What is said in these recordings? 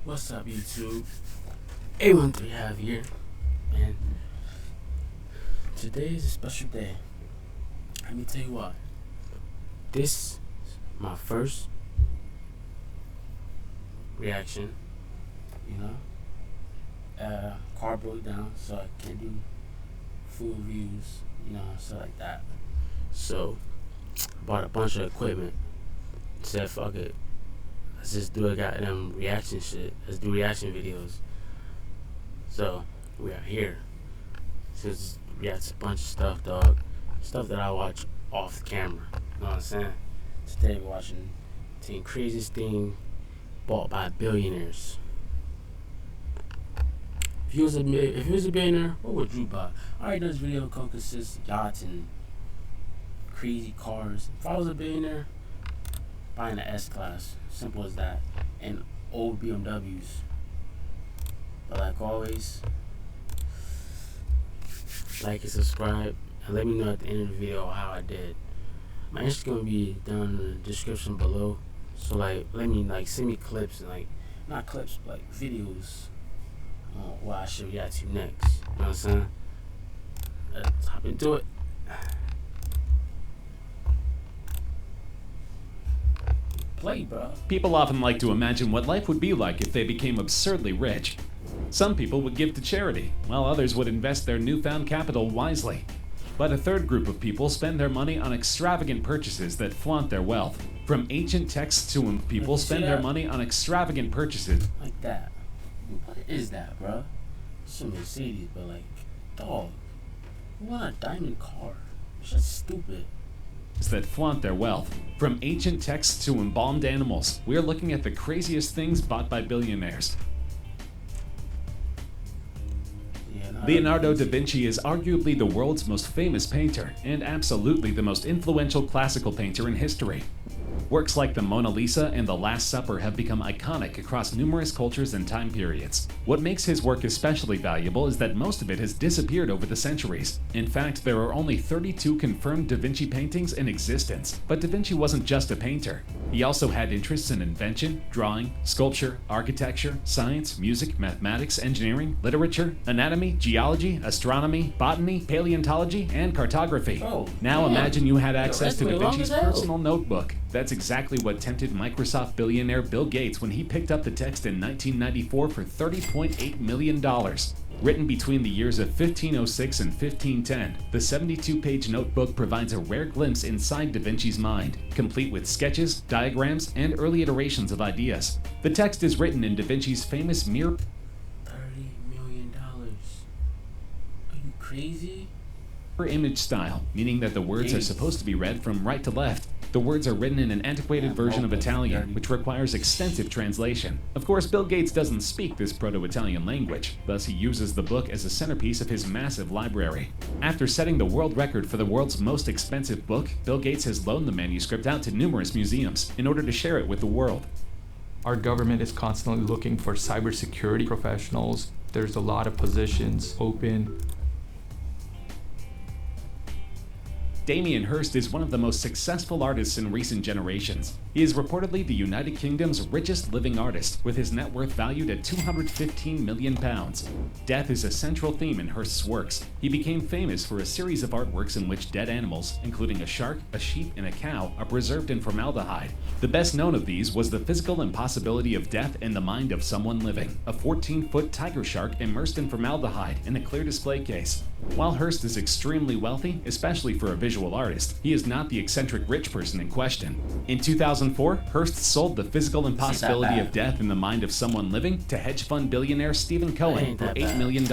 What's up, YouTube? A13 have here, and today is a special day. Let me tell you why. This is my first reaction. Car broke down, so I can't do food reviews. Stuff like that. So, I bought a bunch of equipment. Said, fuck it. Let's just do a goddamn reaction shit. Let's do reaction videos. So, we are here. Just react to a bunch of stuff, dog. Stuff that I watch off the camera. You know what I'm saying? Today we're watching the craziest thing bought by billionaires. If he was a billionaire, what would you buy? I already know this video consists of yachts and crazy cars. If I was a billionaire, buying an S-Class. Simple as that. And old BMWs. But like always, like and subscribe. And let me know at the end of the video how I did. My Instagram gonna be down in the description below. So send me clips and not clips, but videos on what I should react to next. You know what I'm saying? Let's hop into it. Play, bro. People often like to imagine what life would be like if they became absurdly rich. Some people would give to charity, while others would invest their newfound capital wisely. But a third group of people spend their money on extravagant purchases that flaunt their wealth. From ancient texts to people spend their money on extravagant purchases. Like that. What is that, bro? It's a Mercedes, but dog. You want a diamond car? It's just stupid. That flaunt their wealth. From ancient texts to embalmed animals, we're looking at the craziest things bought by billionaires. Leonardo da Vinci is arguably the world's most famous painter, and absolutely the most influential classical painter in history. Works like the Mona Lisa and The Last Supper have become iconic across numerous cultures and time periods. What makes his work especially valuable is that most of it has disappeared over the centuries. In fact, there are only 32 confirmed Da Vinci paintings in existence. But Da Vinci wasn't just a painter. He also had interests in invention, drawing, sculpture, architecture, science, music, mathematics, engineering, literature, anatomy, geology, astronomy, botany, paleontology, and cartography. Now imagine you had access to Da Vinci's personal notebook. That's exactly what tempted Microsoft billionaire Bill Gates when he picked up the text in 1994 for $30.8 million. Written between the years of 1506 and 1510, the 72-page notebook provides a rare glimpse inside Da Vinci's mind, complete with sketches, diagrams, and early iterations of ideas. The text is written in Da Vinci's famous mirror. $30 million. Are you crazy? Image style, meaning that the words are supposed to be read from right to left. The words are written in an antiquated version of Italian, which requires extensive translation. Of course, Bill Gates doesn't speak this Proto-Italian language, thus he uses the book as a centerpiece of his massive library. After setting the world record for the world's most expensive book, Bill Gates has loaned the manuscript out to numerous museums in order to share it with the world. Our government is constantly looking for cybersecurity professionals. There's a lot of positions open. Damien Hirst is one of the most successful artists in recent generations. He is reportedly the United Kingdom's richest living artist, with his net worth valued at £215 million. Death is a central theme in Hirst's works. He became famous for a series of artworks in which dead animals, including a shark, a sheep, and a cow, are preserved in formaldehyde. The best known of these was The Physical Impossibility of Death in the Mind of Someone Living, a 14-foot tiger shark immersed in formaldehyde in a clear display case. While Hirst is extremely wealthy, especially for a visual artist, he is not the eccentric rich person in question. In 2004, Hirst sold The Physical Impossibility of Death in the Mind of Someone Living to hedge fund billionaire Stephen Cohen for $8 million.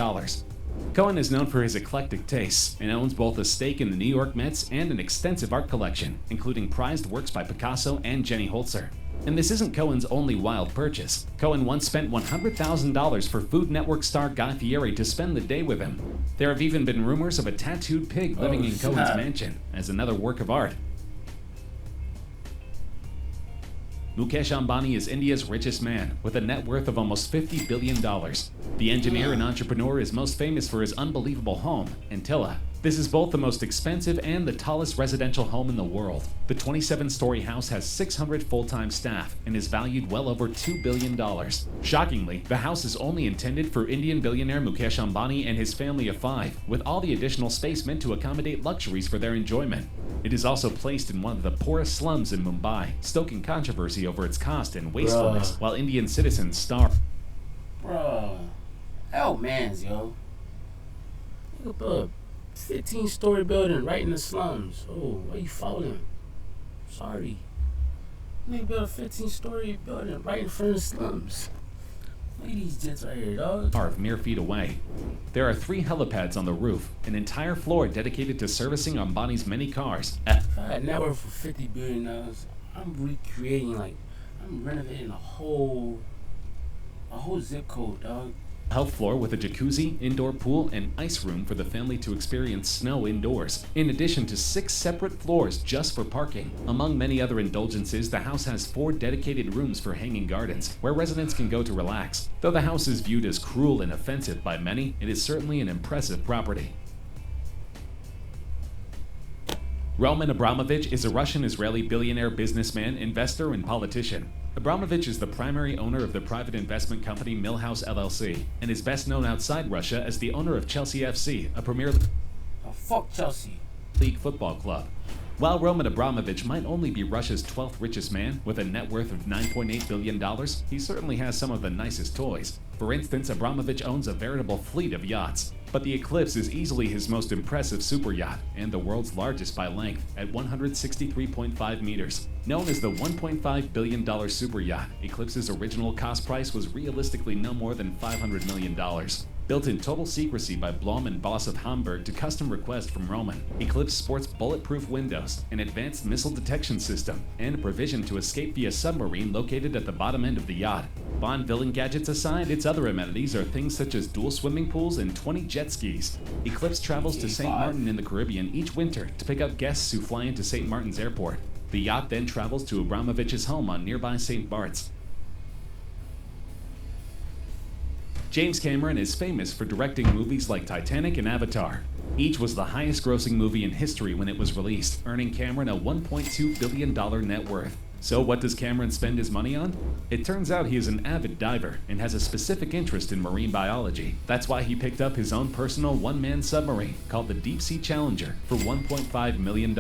Cohen is known for his eclectic tastes and owns both a stake in the New York Mets and an extensive art collection, including prized works by Picasso and Jenny Holzer. And this isn't Cohen's only wild purchase. Cohen once spent $100,000 for Food Network star Guy Fieri to spend the day with him. There have even been rumors of a tattooed pig living in Cohen's mansion as another work of art. Mukesh Ambani is India's richest man, with a net worth of almost $50 billion. The engineer and entrepreneur is most famous for his unbelievable home, Antilla. This is both the most expensive and the tallest residential home in the world. The 27-story house has 600 full-time staff and is valued well over $2 billion. Shockingly, the house is only intended for Indian billionaire Mukesh Ambani and his family of 5, with all the additional space meant to accommodate luxuries for their enjoyment. It is also placed in one of the poorest slums in Mumbai, stoking controversy over its cost and wastefulness, while Indian citizens starve. Bruh. Hell mans, yo. Look up a 15-story building right in the slums. Oh, why you falling? Sorry. Nigga built a 15-story building right in front of the slums. Look at these jets right here, dog. Are mere feet away. There are 3 helipads on the roof, an entire floor dedicated to servicing Ambani's many cars. If I had net worth for $50 billion, I'm recreating, I'm renovating a whole zip code, dog. Health floor with a jacuzzi, indoor pool, and ice room for the family to experience snow indoors, in addition to 6 separate floors just for parking. Among many other indulgences, the house has 4 dedicated rooms for hanging gardens, where residents can go to relax. Though the house is viewed as cruel and offensive by many, it is certainly an impressive property. Roman Abramovich is a Russian-Israeli billionaire businessman, investor, and politician. Abramovich is the primary owner of the private investment company Millhouse LLC, and is best known outside Russia as the owner of Chelsea FC, a Premier Fuck Chelsea. League football club. While Roman Abramovich might only be Russia's 12th richest man, with a net worth of $9.8 billion, he certainly has some of the nicest toys. For instance, Abramovich owns a veritable fleet of yachts. But the Eclipse is easily his most impressive super yacht, and the world's largest by length, at 163.5 meters. Known as the $1.5 billion super yacht, Eclipse's original cost price was realistically no more than $500 million. Built in total secrecy by Blom and Boss of Hamburg to custom request from Roman, Eclipse sports bulletproof windows, an advanced missile detection system, and a provision to escape via submarine located at the bottom end of the yacht. Bond villain gadgets aside, its other amenities are things such as dual swimming pools and 20 jet skis. Eclipse travels to St. Martin in the Caribbean each winter to pick up guests who fly into St. Martin's airport. The yacht then travels to Abramovich's home on nearby St. Bart's. James Cameron is famous for directing movies like Titanic and Avatar. Each was the highest grossing movie in history when it was released, earning Cameron a $1.2 billion net worth. So what does Cameron spend his money on? It turns out he is an avid diver and has a specific interest in marine biology. That's why he picked up his own personal one-man submarine called the Deep Sea Challenger for $1.5 million.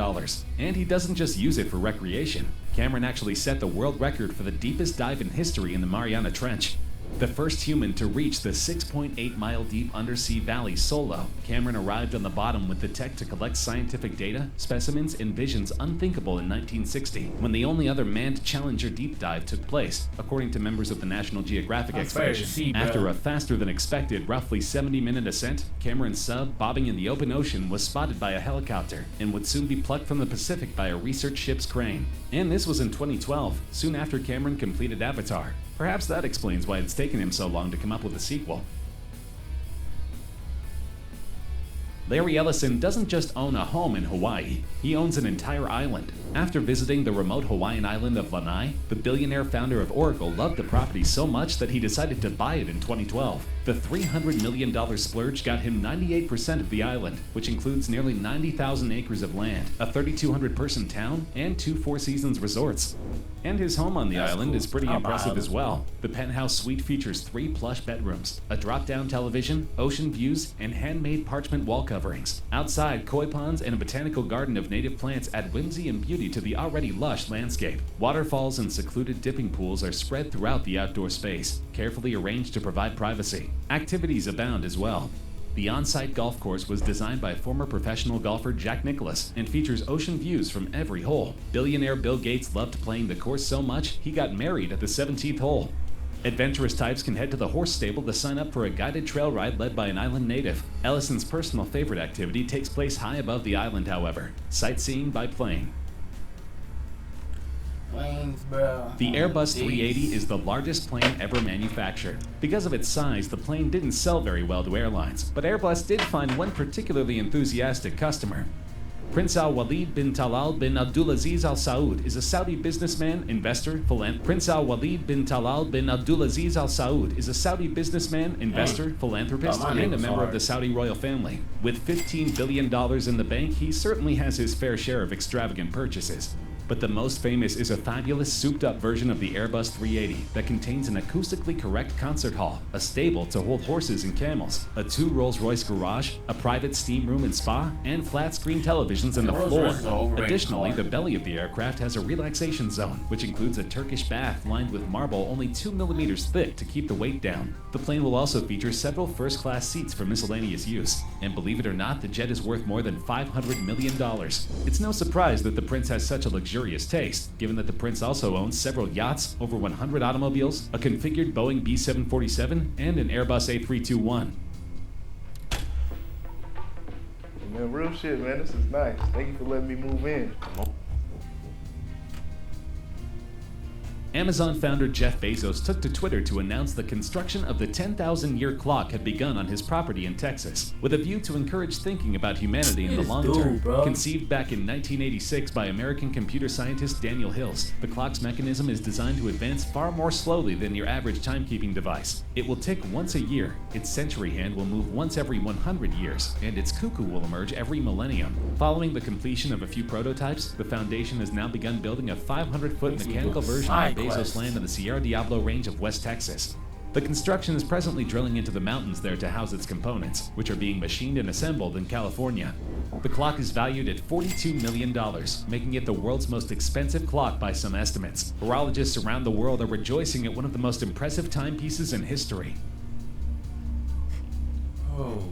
And he doesn't just use it for recreation. Cameron actually set the world record for the deepest dive in history in the Mariana Trench. The first human to reach the 6.8-mile deep undersea valley solo, Cameron arrived on the bottom with the tech to collect scientific data, specimens, and visions unthinkable in 1960, when the only other manned Challenger deep dive took place, according to members of the National Geographic expedition. After a faster-than-expected, roughly 70-minute ascent, Cameron's sub, bobbing in the open ocean, was spotted by a helicopter and would soon be plucked from the Pacific by a research ship's crane. And this was in 2012, soon after Cameron completed Avatar. Perhaps that explains why it's taken him so long to come up with a sequel. Larry Ellison doesn't just own a home in Hawaii, he owns an entire island. After visiting the remote Hawaiian island of Lanai, the billionaire founder of Oracle loved the property so much that he decided to buy it in 2012. The $300 million splurge got him 98% of the island, which includes nearly 90,000 acres of land, a 3,200-person town, and 2 Four Seasons resorts. And his home on the island is pretty impressive as well. The penthouse suite features 3 plush bedrooms, a drop-down television, ocean views, and handmade parchment wall coverings. Outside, koi ponds and a botanical garden of native plants add whimsy and beauty to the already lush landscape. Waterfalls and secluded dipping pools are spread throughout the outdoor space, carefully arranged to provide privacy. Activities abound as well. The on-site golf course was designed by former professional golfer Jack Nicklaus and features ocean views from every hole. Billionaire Bill Gates loved playing the course so much, he got married at the 17th hole. Adventurous types can head to the horse stable to sign up for a guided trail ride led by an island native. Ellison's personal favorite activity takes place high above the island, however, sightseeing by plane. Planes, bro. The Airbus 380 is the largest plane ever manufactured. Because of its size, the plane didn't sell very well to airlines, but Airbus did find one particularly enthusiastic customer. Prince Al-Walid bin Talal bin Abdulaziz Al Saud is a Saudi businessman, investor, philanthropist. Prince Al-Walid bin Talal bin Abdulaziz Al Saud is a Saudi businessman, investor, philanthropist, and a member of the Saudi royal family. With $15 billion in the bank, he certainly has his fair share of extravagant purchases. But the most famous is a fabulous souped-up version of the Airbus 380 that contains an acoustically correct concert hall, a stable to hold horses and camels, a 2 Rolls-Royce garage, a private steam room and spa, and flat-screen televisions on the floor. Additionally, the belly of the aircraft has a relaxation zone, which includes a Turkish bath lined with marble only 2 millimeters thick to keep the weight down. The plane will also feature several first-class seats for miscellaneous use. And believe it or not, the jet is worth more than $500 million. It's no surprise that the prince has such a luxurious taste, given that the prince also owns several yachts, over 100 automobiles, a configured Boeing B-747, and an Airbus A321. Man, real shit, man. This is nice. Thank you for letting me move in. Amazon founder Jeff Bezos took to Twitter to announce the construction of the 10,000-year clock had begun on his property in Texas, with a view to encourage thinking about humanity in the long term. Conceived back in 1986 by American computer scientist Daniel Hills, the clock's mechanism is designed to advance far more slowly than your average timekeeping device. It will tick once a year, its century hand will move once every 100 years, and its cuckoo will emerge every millennium. Following the completion of a few prototypes, the foundation has now begun building a 500-foot mechanical version of Bezos land in the Sierra Diablo range of West Texas. The construction is presently drilling into the mountains there to house its components, which are being machined and assembled in California. The clock is valued at $42 million, making it the world's most expensive clock by some estimates. Horologists around the world are rejoicing at one of the most impressive timepieces in history. Oh.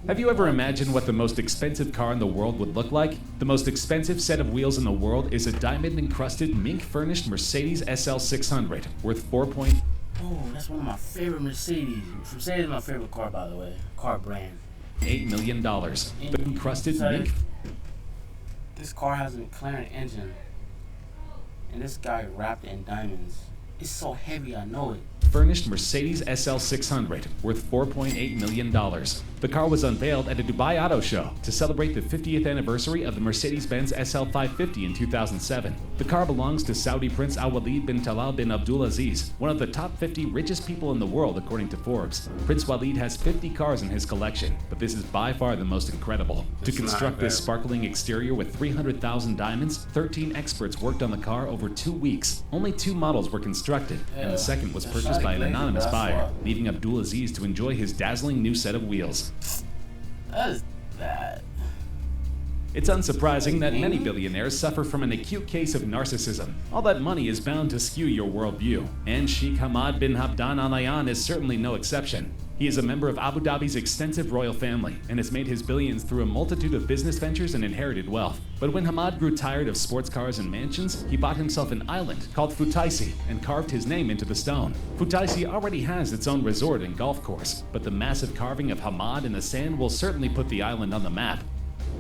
Have you ever imagined what the most expensive car in the world would look like? The most expensive set of wheels in the world is a diamond-encrusted, mink-furnished Mercedes SL 600, worth 4. Oh, that's one of my favorite Mercedes. Mercedes is my favorite car, by the way. Car brand. $8 million. The encrusted mink. This car has a McLaren engine, and this guy wrapped it in diamonds. It's so heavy, I know it. Furnished Mercedes SL 600, worth $4.8 million. The car was unveiled at a Dubai Auto Show to celebrate the 50th anniversary of the Mercedes-Benz SL 550 in 2007. The car belongs to Saudi Prince Al-Walid bin Talal bin Abdulaziz, one of the top 50 richest people in the world according to Forbes. Prince Walid has 50 cars in his collection, but this is by far the most incredible. To construct this sparkling exterior with 300,000 diamonds, 13 experts worked on the car over 2 weeks. Only 2 models were constructed, and the second was purchased by an anonymous buyer, leaving Abdulaziz to enjoy his dazzling new set of wheels. That is bad. It's unsurprising that many billionaires suffer from an acute case of narcissism. All that money is bound to skew your worldview, and Sheikh Hamad bin Hamdan Al Nahyan is certainly no exception. He is a member of Abu Dhabi's extensive royal family and has made his billions through a multitude of business ventures and inherited wealth. But when Hamad grew tired of sports cars and mansions, he bought himself an island called Futaisi and carved his name into the stone. Futaisi already has its own resort and golf course, but the massive carving of Hamad in the sand will certainly put the island on the map.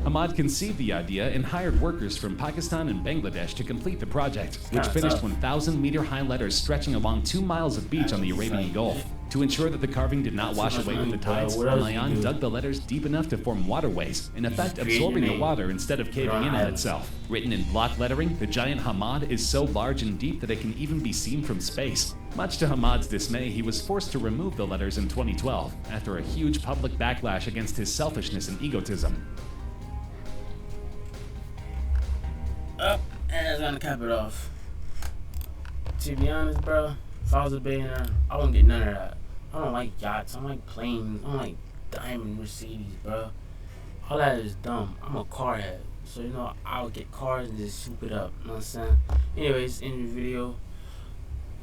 Hamad conceived the idea and hired workers from Pakistan and Bangladesh to complete the project, which finished 1,000-meter-high letters stretching along 2 miles of beach on the Arabian Gulf. To ensure that the carving did not wash away with the tides, Nahyan dug the letters deep enough to form waterways, in effect absorbing the water instead of caving in on itself. Written in block lettering, the Giant Hamad is so large and deep that it can even be seen from space. Much to Hamad's dismay, he was forced to remove the letters in 2012, after a huge public backlash against his selfishness and egotism. And that's gonna cap it off. To be honest, bro, if I was a billionaire, I wouldn't get none of that. I don't like yachts, I don't like planes, I don't like diamond Mercedes, bro. All that is dumb. I'm a car head. So, you know, I would get cars and just soup it up. You know what I'm saying? Anyways, in the video,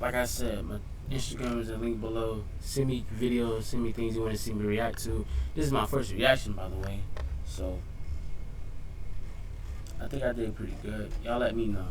like I said, my Instagram is a link below. Send me videos, send me things you want to see me react to. This is my first reaction, by the way. So, I think I did pretty good. Y'all let me know.